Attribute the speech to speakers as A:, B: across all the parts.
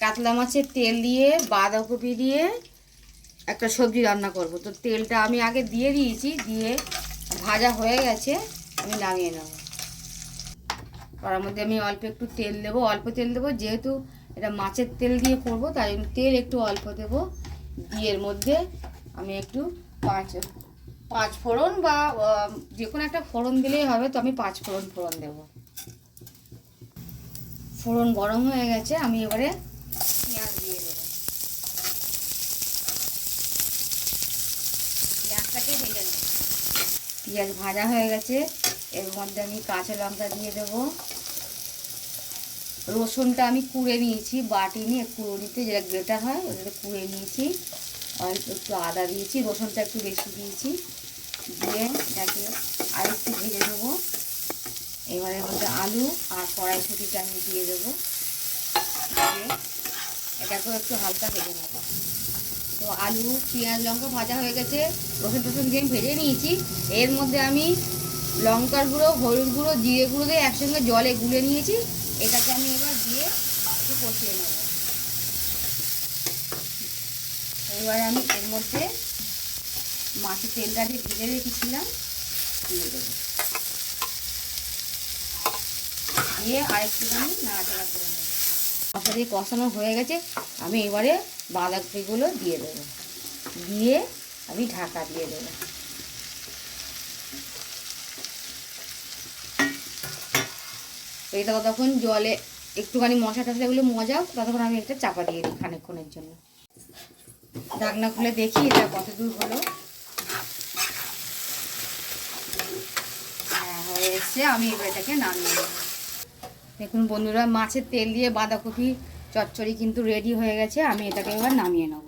A: কাতলা মাছের তেল দিয়ে বাঁধাকপি দিয়ে একটা সবজি রান্না করব। তো তেলটা আমি আগে দিয়ে দিয়েছি, দিয়ে ভাজা হয়ে গেছে, আমি নামিয়ে নেব। কড়ার মধ্যে আমি অল্প একটু তেল দেবো, অল্প তেল দেবো, যেহেতু এটা মাছের তেল দিয়ে করবো তাই জন্য তেল একটু অল্প দেবো। দিয়ে এর মধ্যে আমি একটু পাঁচ ফোড়ন বা যে কোনো একটা ফোড়ন দিলেই হবে, তো আমি 5 ফোড়ন দেবো। ফোড়ন গরম হয়ে গেছে, আমি এবারে পেঁয়াজ দিয়ে দেবো। পেঁয়াজটাকে ভেজে নেব। পেঁয়াজ ভাজা হয়ে গেছে, এর মধ্যে আমি কাঁচা লঙ্কা দিয়ে দেবো। রসুনটা আমি কুড়ে নিয়েছি, বাটিনি, কুড়োনিতে যেটা গ্রেটার হয় ওটা কুড়ে নিয়েছি। অল্প একটু আদা দিয়েছি, রসুনটা একটু বেশি দিয়েছি, দিয়ে এটাকে আর একটু ভেজে নেবো। এবারে মধ্যে আলু আর কড়াইশুঁটিটা আমি দিয়ে দেবো, দিয়ে এটাকেও একটু হালকা ভেজে নেবো। তো আলু পেঁয়াজ লঙ্কা ভাজা হয়ে গেছে, রসুন টসুন দিয়ে আমি ভেজে নিয়েছি। এর মধ্যে আমি লঙ্কার গুঁড়ো, হলুদ গুঁড়ো, জিরে গুঁড়ো দিয়ে একসঙ্গে জলে গুলে নিয়েছি। এটাকে আমি এবার দিয়ে একটু কষিয়ে নেব। এবার আমি এর মধ্যে মাছের তেলটা দিয়ে ভেজে রেখেছিলাম দিয়ে দেবো, দিয়ে আরেকটুখানি নাড়াচাড়া করে নেব। মশলা দিয়ে কষানো হয়ে গেছে, আমি এবারে বাঁধাকপিগুলো দিয়ে দেবো, দিয়ে আমি ঢাকা দিয়ে দেবো। এটা ততক্ষণ জলে একটুখানি মশলা টশলাগুলো মজাও, ততক্ষণ আমি একটা চাপা দিয়ে দিই খানিকক্ষণের জন্য। ঢাকনা খুলে দেখি এটা কত দূর হলো। হ্যাঁ, হয়ে এসছে, আমি এবার এটাকে নামিয়ে নেব। দেখুন বন্ধুরা, মাছের তেল দিয়ে বাঁধাকপি চচ্চড়ি কিন্তু রেডি হয়ে গেছে, আমি এটাকে এবার নামিয়ে নেব।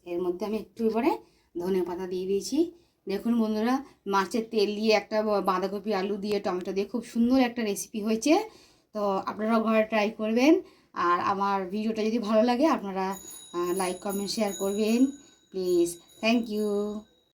A: এর মধ্যে আমি একটু এবারে ধনেপাতা দিয়ে দিয়েছি। দেখুন বন্ধুরা, মাছের তেল দিয়ে একটা বাঁধাকপি আলু দিয়ে টমেটো দিয়ে খুব সুন্দর একটা রেসিপি হয়েছে। তো আপনারাও ঘরে ট্রাই করবেন। আর আমার ভিডিওটা যদি ভালো লাগে আপনারা লাইক কমেন্ট শেয়ার করবেন প্লিজ। Thank you.